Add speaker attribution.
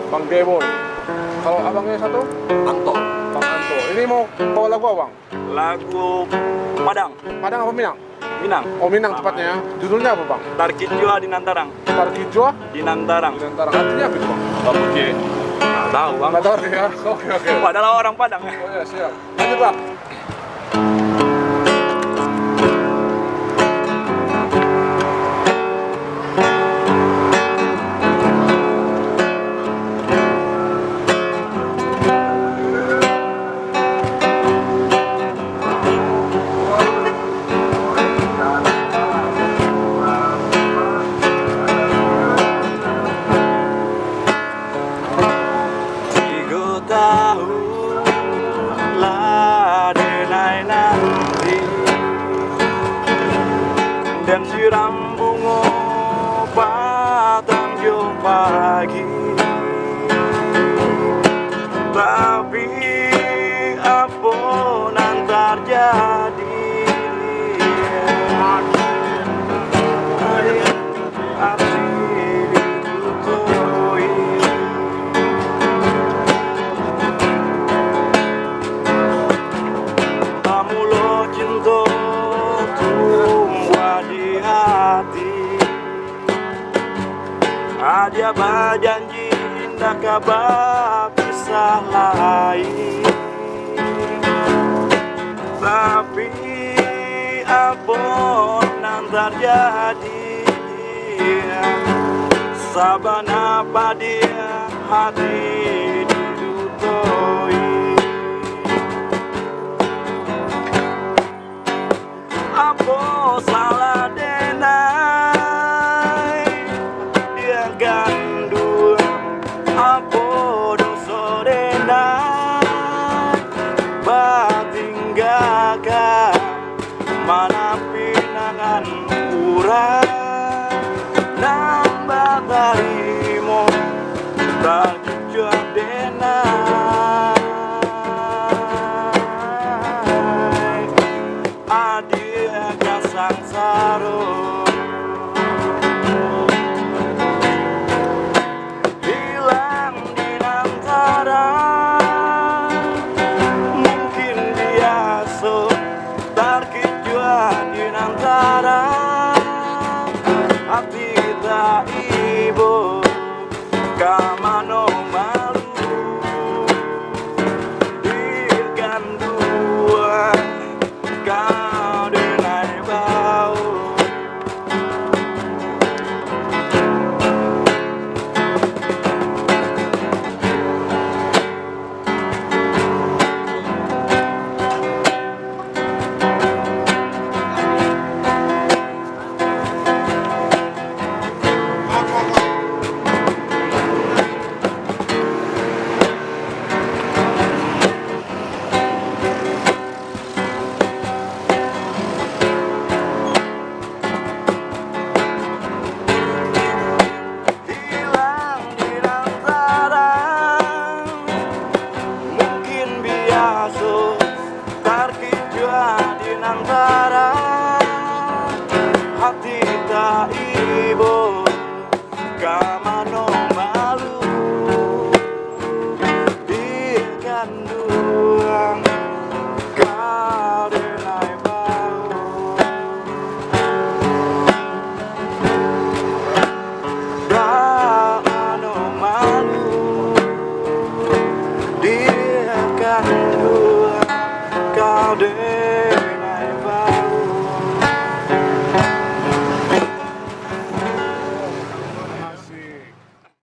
Speaker 1: Bang Demon. Kalau abangnya satu?
Speaker 2: Anto.
Speaker 1: Bang Anto. Ini mau bawa lagu apa, Bang?
Speaker 2: Lagu Padang.
Speaker 1: Padang apa Minang?
Speaker 2: Minang.
Speaker 1: Oh, Minang tepatnya. Judulnya apa, Bang?
Speaker 2: Tarkijua di Nantarang.
Speaker 1: Tarkijua
Speaker 2: Di Nantarang.
Speaker 1: di antara artinya apa itu, Bang?
Speaker 2: Oke. Nggak tahu bang.
Speaker 1: Nggak tahu ya. Oke.
Speaker 2: Padahal orang Padang ya.
Speaker 1: Oh ya, siap. Lanjut, Bang.
Speaker 2: Dan siram bunga patang jo pagi, tapi apa nan terjadi? Hati ditutui, kamu lo cinta ada berjanji indah kabar pisah lain, tapi apa yang terjadi? Sabana dia hati ditutui, apa salah denai dia gandul, apa dosa denai batinggalkan mana pinangan urang nambah tarimo tak jujur denai adia kasang saro hilang di antara, mungkin biasa terkejut di antara hati tak ibu kamano malu dikan dua kau denai bau. Hilang di antara, mungkin biasa terkejut di antara hati tak ibu kamano malu dikan duang kau denai bau. Kamano malu dikan duang kau denai